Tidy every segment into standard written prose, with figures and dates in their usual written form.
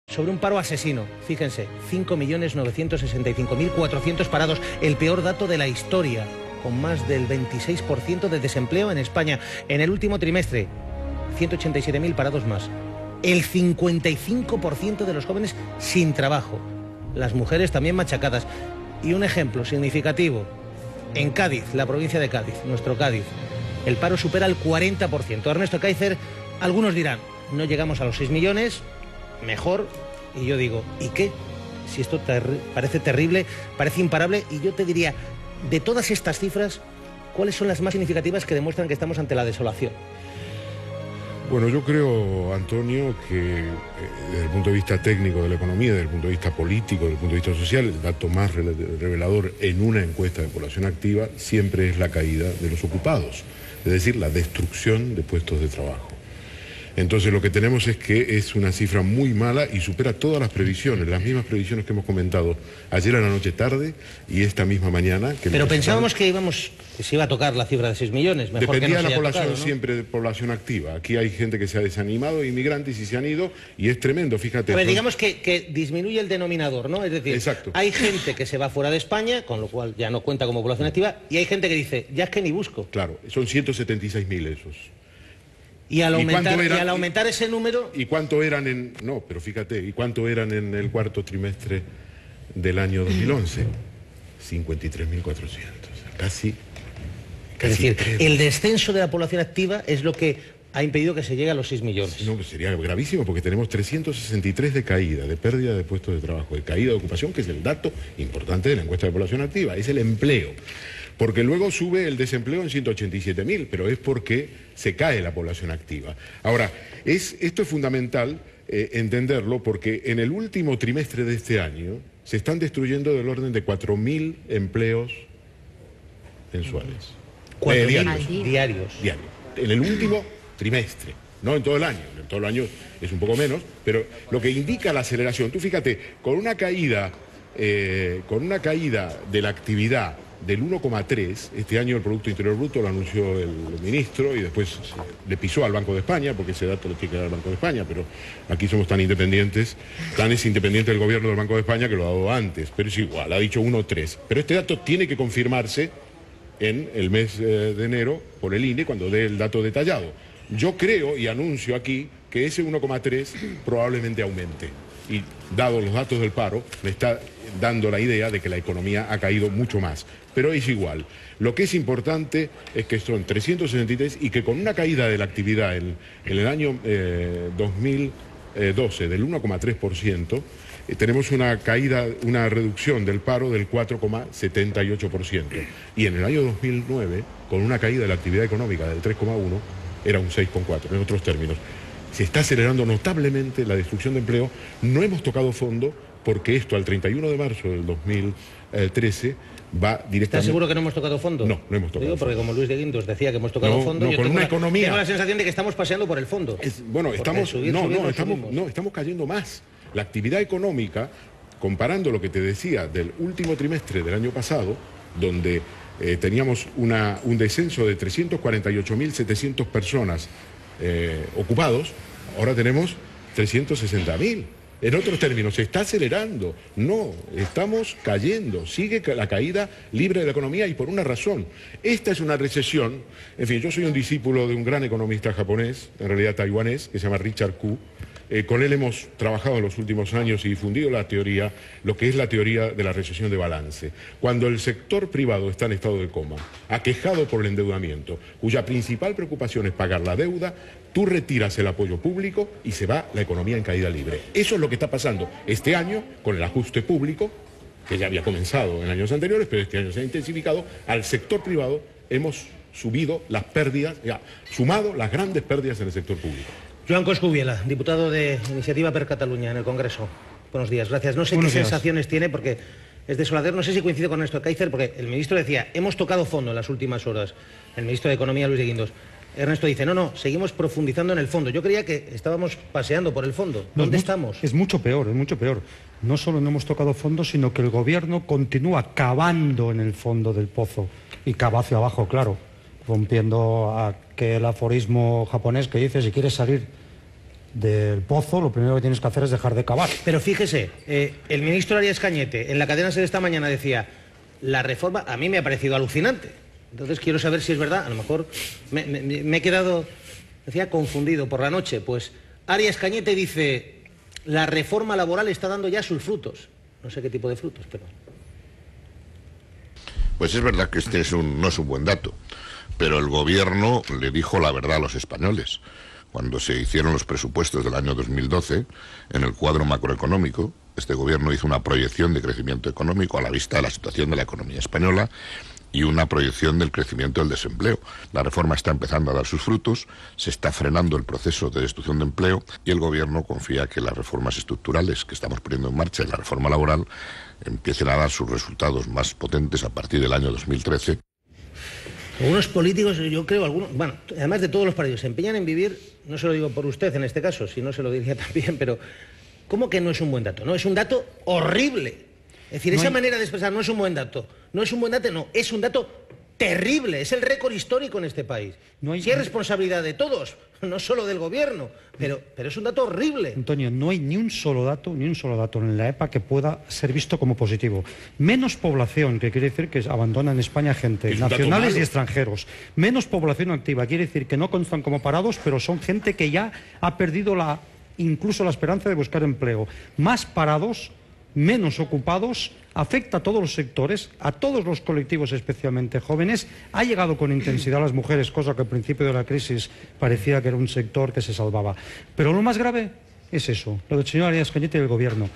Sobre un paro asesino, fíjense, 5.965.400 parados, el peor dato de la historia, con más del 26% de desempleo en España. En el último trimestre, 187.000 parados más. El 55% de los jóvenes sin trabajo. Las mujeres también machacadas. Y un ejemplo significativo, en Cádiz, la provincia de Cádiz, nuestro Cádiz, el paro supera el 40%. Ernesto Kaizer, algunos dirán, no llegamos a los 6 millones... mejor, y yo digo, ¿y qué? Si esto parece terrible, parece imparable, y yo te diría, de todas estas cifras, ¿cuáles son las más significativas que demuestran que estamos ante la desolación? Bueno, yo creo, Antonio, que desde el punto de vista técnico de la economía, desde el punto de vista político, desde el punto de vista social, el dato más revelador en una encuesta de población activa siempre es la caída de los ocupados, es decir, la destrucción de puestos de trabajo. Entonces lo que tenemos es que es una cifra muy mala y supera todas las previsiones, las mismas previsiones que hemos comentado ayer a la noche tarde y esta misma mañana. Pero pensábamos que se iba a tocar la cifra de 6 millones, mejor dependía que no de la población tocado, ¿no? Siempre de población activa. Aquí hay gente que se ha desanimado, inmigrantes y se han ido y es tremendo, fíjate. A ver, digamos que disminuye el denominador, ¿no? Es decir, exacto. Hay gente que se va fuera de España, con lo cual ya no cuenta como población activa, y hay gente que dice, ya es que ni busco. Claro, son 176.000 esos. Y al aumentar ese número... ¿Y cuánto eran en...? No, pero fíjate, ¿y cuánto eran en el cuarto trimestre del año 2011? 53.400, casi... Es decir, el descenso de la población activa es lo que ha impedido que se llegue a los 6 millones. No, sería gravísimo porque tenemos 363 de caída, de pérdida de puestos de trabajo, de caída de ocupación, que es el dato importante de la encuesta de población activa, es el empleo. Porque luego sube el desempleo en 187.000, pero es porque se cae la población activa. Ahora, esto es fundamental entenderlo porque en el último trimestre de este año se están destruyendo del orden de 4.000 empleos mensuales. 4.000 diarios. En el último trimestre, no en todo el año. En todo el año es un poco menos, pero lo que indica la aceleración, tú fíjate, con una caída de la actividad del 1,3, este año el Producto Interior Bruto lo anunció el ministro y después le pisó al Banco de España, porque ese dato lo tiene que dar el Banco de España, pero aquí somos tan independientes, tan es independiente el gobierno del Banco de España que lo ha dado antes, pero es igual, ha dicho 1,3. Pero este dato tiene que confirmarse en el mes de enero por el INE cuando dé el dato detallado. Yo creo y anuncio aquí que ese 1,3 probablemente aumente. Y dado los datos del paro, me está dando la idea de que la economía ha caído mucho más. Pero es igual. Lo que es importante es que son 363 y que con una caída de la actividad en el año 2012 del 1,3%, tenemos una reducción del paro del 4,78%. Y en el año 2009, con una caída de la actividad económica del 3,1%, era un 6,4%, en otros términos. Se está acelerando notablemente la destrucción de empleo. No hemos tocado fondo porque esto al 31 de marzo del 2013 va directamente... ¿Estás seguro que no hemos tocado fondo? No, no hemos tocado fondo. Porque como Luis de Guindos decía que hemos tocado fondo, no, yo con tengo una economía... tengo la sensación de que estamos paseando por el fondo. Estamos cayendo más. La actividad económica, comparando lo que te decía del último trimestre del año pasado, donde teníamos un descenso de 348.700 personas ocupados, ahora tenemos 360.000. En otros términos, se está acelerando. No, estamos cayendo. Sigue la caída libre de la economía y por una razón. Esta es una recesión. En fin, yo soy un discípulo de un gran economista japonés, en realidad taiwanés, que se llama Richard Koo. Con él hemos trabajado en los últimos años y difundido la teoría, lo que es la teoría de la recesión de balance. Cuando el sector privado está en estado de coma, aquejado por el endeudamiento, cuya principal preocupación es pagar la deuda, tú retiras el apoyo público y se va la economía en caída libre. Eso es lo que está pasando este año con el ajuste público, que ya había comenzado en años anteriores, pero este año se ha intensificado. Al sector privado hemos subido las pérdidas, sumado las grandes pérdidas en el sector público. Joan Coscubiela, diputado de Iniciativa per Catalunya en el Congreso. Buenos días, gracias. No sé qué sensaciones tiene porque es desolador. No sé si coincide con Ernesto Kaizer, porque el ministro decía, hemos tocado fondo en las últimas horas. El ministro de Economía, Luis de Guindos. Ernesto dice, no, seguimos profundizando en el fondo. Yo creía que estábamos paseando por el fondo. ¿Dónde estamos? Es mucho peor, es mucho peor. No solo no hemos tocado fondo, sino que el gobierno continúa cavando en el fondo del pozo. Y cava hacia abajo, claro, rompiendo aquel aforismo japonés que dice, si quieres salir del pozo, lo primero que tienes que hacer es dejar de cavar. Pero fíjese, el ministro Arias Cañete en la cadena SER esta mañana decía, la reforma a mí me ha parecido alucinante. Entonces quiero saber si es verdad, a lo mejor me he quedado, decía, confundido por la noche. Pues Arias Cañete dice, la reforma laboral está dando ya sus frutos. No sé qué tipo de frutos, pero... Pues es verdad que este no es un buen dato, pero el gobierno le dijo la verdad a los españoles. Cuando se hicieron los presupuestos del año 2012, en el cuadro macroeconómico, este gobierno hizo una proyección de crecimiento económico a la vista de la situación de la economía española y una proyección del crecimiento del desempleo. La reforma está empezando a dar sus frutos, se está frenando el proceso de destrucción de empleo y el gobierno confía que las reformas estructurales que estamos poniendo en marcha y la reforma laboral empiecen a dar sus resultados más potentes a partir del año 2013. Algunos políticos, yo creo, algunos, bueno, además de todos los partidos, se empeñan en vivir, no se lo digo por usted en este caso, si no se lo diría también, pero ¿cómo que no es un buen dato? No, es un dato horrible. Es decir, esa manera de expresar no es un buen dato. No es un buen dato, no, es un dato terrible. Es el récord histórico en este país. Sí hay responsabilidad de todos, no solo del gobierno, pero es un dato horrible. Antonio, no hay ni un solo dato en la EPA que pueda ser visto como positivo. Menos población, que quiere decir que abandonan España gente, nacionales y extranjeros. Menos población activa, quiere decir que no constan como parados, pero son gente que ya ha perdido incluso la esperanza de buscar empleo. Más parados, menos ocupados, afecta a todos los sectores, a todos los colectivos, especialmente jóvenes, ha llegado con intensidad a las mujeres, cosa que al principio de la crisis parecía que era un sector que se salvaba. Pero lo más grave es eso, lo del señor Arias Cañete y del gobierno.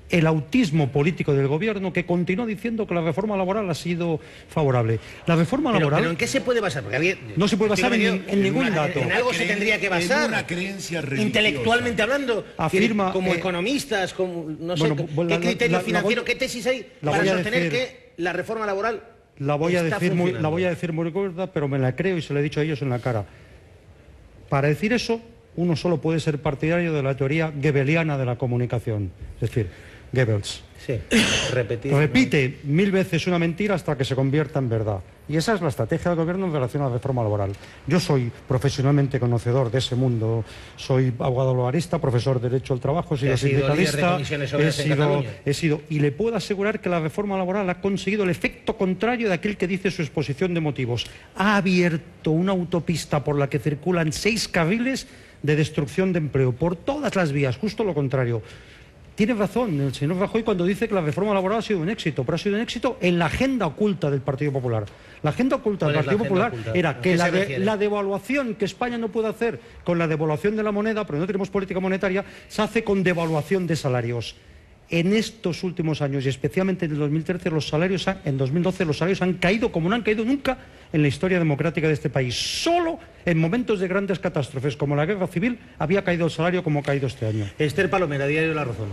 El autismo político del gobierno que continúa diciendo que la reforma laboral ha sido favorable. La reforma laboral... ¿Pero en qué se puede basar? Porque alguien, no se puede basar en ningún dato. En algo se tendría que basar. En una creencia religiosa. Intelectualmente hablando. Afirma... como economistas, como, no sé, ¿qué criterio financiero, qué tesis hay para sostener que la reforma laboral la voy a decir muy corta, pero me la creo y se la he dicho a ellos en la cara. Para decir eso, uno solo puede ser partidario de la teoría goebbeliana de la comunicación. Es decir, Goebbels. Sí, repite 1000 veces una mentira hasta que se convierta en verdad. Y esa es la estrategia del gobierno en relación a la reforma laboral. Yo soy profesionalmente conocedor de ese mundo, soy abogado laboralista, profesor de Derecho al Trabajo, he sido sindicalista, he sido, y le puedo asegurar que la reforma laboral ha conseguido el efecto contrario de aquel que dice su exposición de motivos. Ha abierto una autopista por la que circulan 6 carriles de destrucción de empleo, por todas las vías, justo lo contrario. Tiene razón el señor Rajoy cuando dice que la reforma laboral ha sido un éxito, pero ha sido un éxito en la agenda oculta del Partido Popular. La agenda oculta del Partido Popular era que la devaluación que España no puede hacer con la devaluación de la moneda, pero no tenemos política monetaria, se hace con devaluación de salarios. En estos últimos años, y especialmente en el 2013, en 2012 los salarios han caído como no han caído nunca en la historia democrática de este país. Solo en momentos de grandes catástrofes como la guerra civil había caído el salario como ha caído este año. Esther Palomera, Diario La Razón.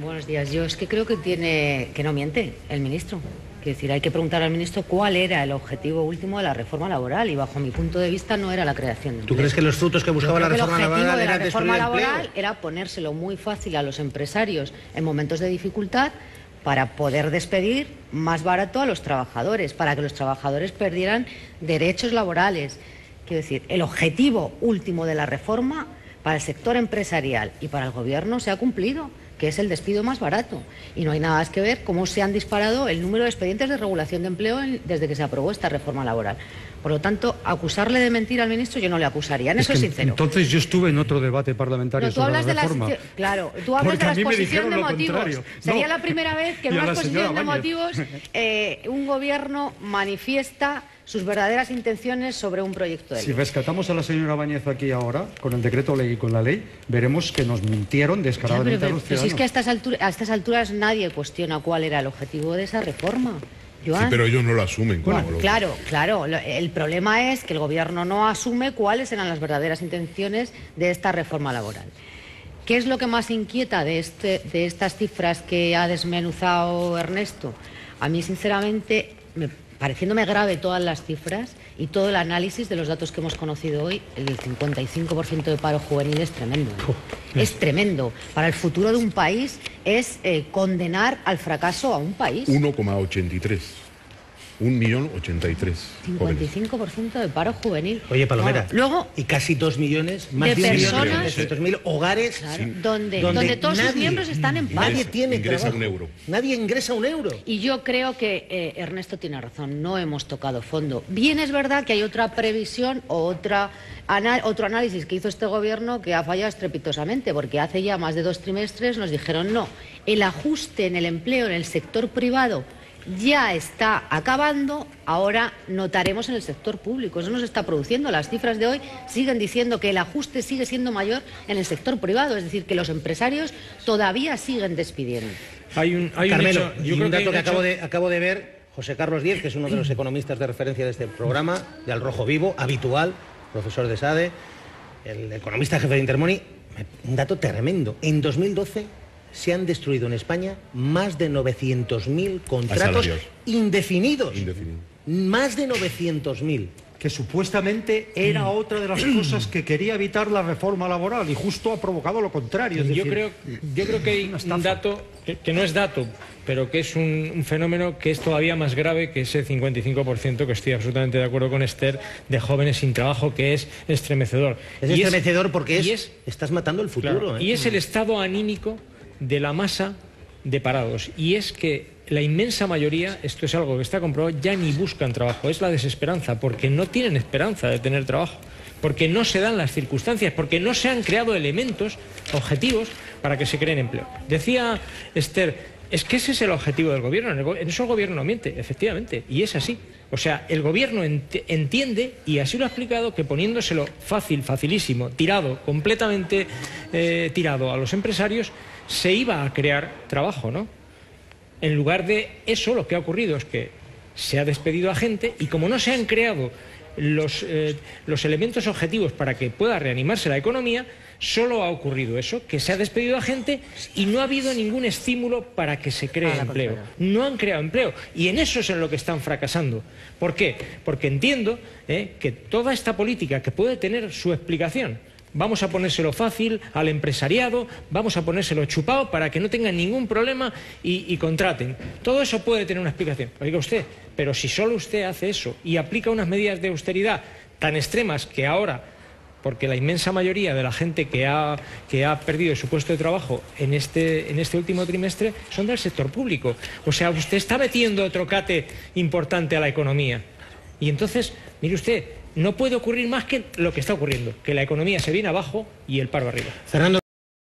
Buenos días. Yo es que creo que no miente el ministro. Quiero decir, hay que preguntar al ministro cuál era el objetivo último de la reforma laboral y bajo mi punto de vista no era la creación de empleo. ¿Tú crees que los frutos que buscaba la reforma laboral era destruir el empleo? Era ponérselo muy fácil a los empresarios en momentos de dificultad para poder despedir más barato a los trabajadores, para que los trabajadores perdieran derechos laborales. Quiero decir, el objetivo último de la reforma para el sector empresarial y para el gobierno se ha cumplido, que es el despido más barato. Y no hay nada más que ver cómo se han disparado el número de expedientes de regulación de empleo desde que se aprobó esta reforma laboral. Por lo tanto, acusarle de mentir al ministro yo no le acusaría, en eso es sincero. Entonces yo estuve en otro debate parlamentario sobre la reforma. Claro, tú hablas de la exposición de motivos. Sería la primera vez que en una exposición de motivos un gobierno manifiesta sus verdaderas intenciones sobre un proyecto de ley. Si rescatamos a la señora Báñez aquí ahora, con el decreto ley y con la ley, veremos que nos mintieron descaradamente a los ciudadanos. Pero si es que a estas alturas nadie cuestiona cuál era el objetivo de esa reforma. Joan. Sí, pero ellos no lo asumen. Claro. El problema es que el gobierno no asume cuáles eran las verdaderas intenciones de esta reforma laboral. ¿Qué es lo que más inquieta de estas cifras que ha desmenuzado Ernesto? A mí, sinceramente, pareciéndome grave todas las cifras y todo el análisis de los datos que hemos conocido hoy, el 55% de paro juvenil es tremendo. Es tremendo. Para el futuro de un país es condenar al fracaso a un país. 1,83. 1.083.000 jóvenes. 55% de paro juvenil. Oye, Palomera, Claro. Luego, y casi 2 millones, más de de personas, hogares, claro, donde todos sus miembros están en paro. Nadie tiene ingresa trabajo. un euro. Nadie ingresa un euro. Y yo creo que Ernesto tiene razón, no hemos tocado fondo. Bien es verdad que hay otra previsión o otro análisis que hizo este gobierno que ha fallado estrepitosamente, porque hace ya más de 2 trimestres nos dijeron no, el ajuste en el empleo en el sector privado ya está acabando, ahora notaremos en el sector público. Eso no se está produciendo. Las cifras de hoy siguen diciendo que el ajuste sigue siendo mayor en el sector privado, es decir, que los empresarios todavía siguen despidiendo. Hay un dato que acabo de ver, José Carlos Díez, que es uno de los economistas de referencia de este programa, de Al Rojo Vivo, habitual, profesor de SADE, el economista jefe de Intermoney, un dato tremendo. En 2012 se han destruido en España más de 900.000 contratos indefinidos. Más de 900.000. Que supuestamente era otra de las cosas que quería evitar la reforma laboral y justo ha provocado lo contrario. Yo creo que hay un dato que no es dato, pero que es un fenómeno que es todavía más grave que ese 55%, que estoy absolutamente de acuerdo con Esther, de jóvenes sin trabajo, que es estremecedor. Es estremecedor porque estás matando el futuro. Claro, y es el estado anímico de la masa de parados. Y es que la inmensa mayoría, esto es algo que está comprobado, ya ni buscan trabajo. Es la desesperanza, porque no tienen esperanza de tener trabajo, porque no se dan las circunstancias, porque no se han creado elementos objetivos para que se creen empleo. Decía Esther, es que ese es el objetivo del gobierno. En eso el gobierno no miente, efectivamente, y es así. O sea, el gobierno entiende, y así lo ha explicado, que poniéndoselo facilísimo, completamente tirado a los empresarios, se iba a crear trabajo, ¿no? En lugar de eso, lo que ha ocurrido es que se ha despedido a gente y como no se han creado los elementos objetivos para que pueda reanimarse la economía, solo ha ocurrido eso, que se ha despedido a gente y no ha habido ningún estímulo para que se cree empleo. No han creado empleo y en eso es en lo que están fracasando. ¿Por qué? Porque entiendo que toda esta política, que puede tener su explicación, vamos a ponérselo fácil al empresariado, vamos a ponérselo chupado para que no tengan ningún problema y contraten. Todo eso puede tener una explicación. Oiga usted, pero si solo usted hace eso y aplica unas medidas de austeridad tan extremas que ahora, porque la inmensa mayoría de la gente que ha perdido su puesto de trabajo en este último trimestre son del sector público. O sea, usted está metiendo otro cate importante a la economía. Y entonces, mire usted, no puede ocurrir más que lo que está ocurriendo, que la economía se viene abajo y el paro arriba. Fernando.